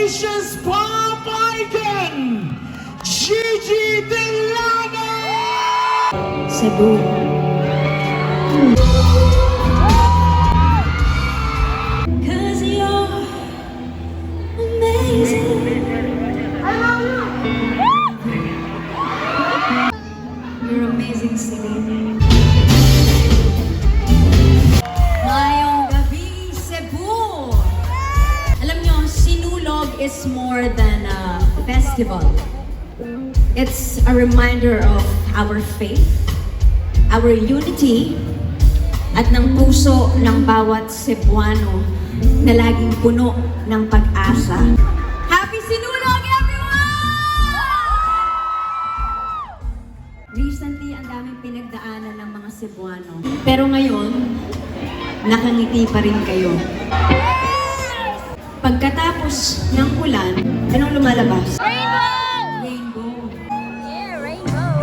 Congratulations, Papaiken! Gigi Delano! Cebu. Cause you're amazing. You're amazing singing. Ngayong gabi, Cebu. Alam nyo, Sinulog is more than a festival. It's a reminder of our faith, our unity, at ng puso ng bawat Cebuano na laging puno ng pag-asa. Happy Sinulog, everyone! Recently, ang daming pinagdaanan ng mga Cebuano. Pero ngayon, nakangiti pa rin kayo. Pagkatapos ng ulan, anong lumalabas? Rainbow! Yeah, rainbow.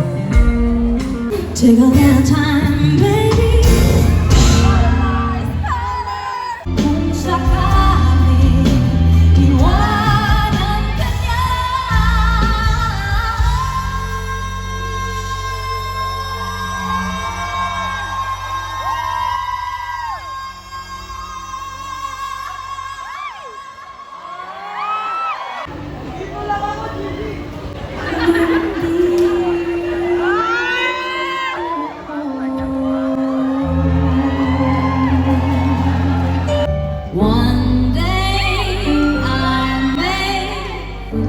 Take a little time, baby. Kung sakaling iwanan ka niya. One day I may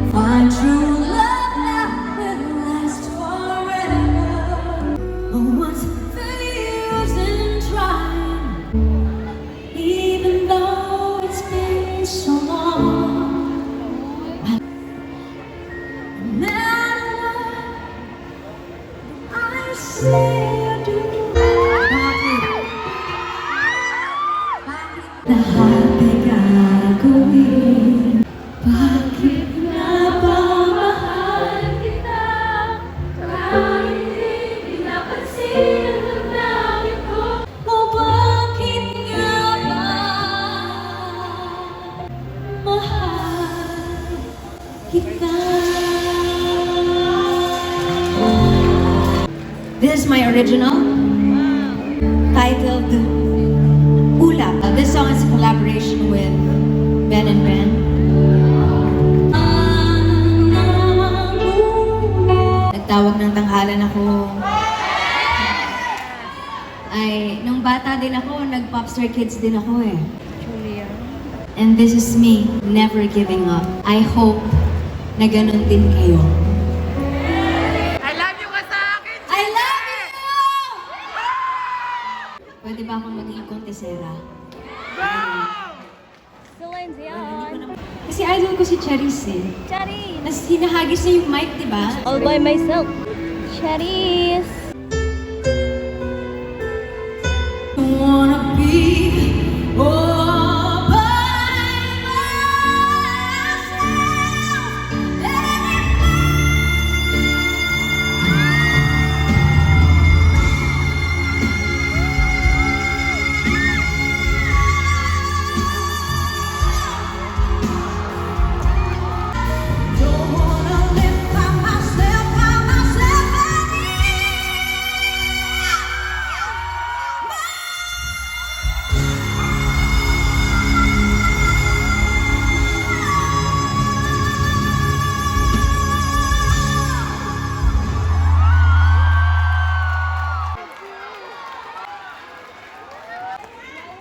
find true love that will last forever. Oh, what's the use in trying, even though it's been so long? No matter what I say or do, lahat ay gagawin. Bakit nga ba mahal kita? Kahit hindi napansin ang damdamin ko. O bakit nga ba mahal kita? This is my original, titled Ula. This song is a collaboration with Ben and Ben. Nagtawag ng tanghalan ako. Ay, nung bata din ako, nag-Popstar Kids din ako eh. Julia. And this is me, never giving up. I hope na ganun din kayo. I love you ka sa akin! I love you! Pwede ba akong maging kontesera? Celine Dion. Kasi idol ko si Charis eh. Charis. Nas hinahagis niya yung mic, di ba? All by myself. Charis. Wanna be all by myself. Don't wanna live by myself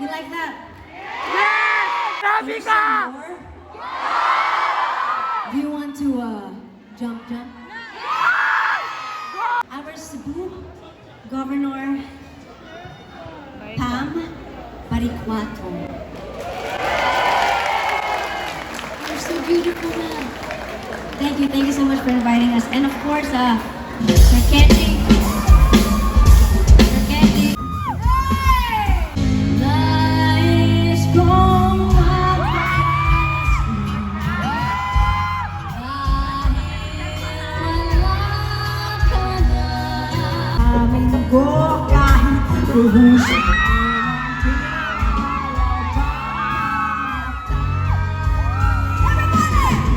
You like that? Sabi ka! More? Do you want to jump? Our Cebu Governor Pam Paricuato. You're so beautiful na. Thank you so much for inviting us. And of course, Sir Kenny. Sir Kenny. Nice kong amin ko kahit ruhusin. Everybody!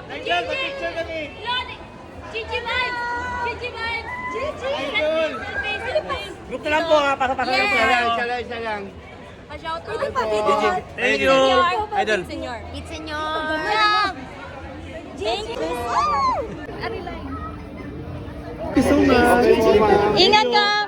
Picture kami. Gigi vibes! Gigi vibes! Gigi! Idol. Look lang po ha, para Yeah. Isa lang. Pa-shout out. Thank you. Idol. Senyor. It's senyor. Thank you. Thank you so much. Ingat ka!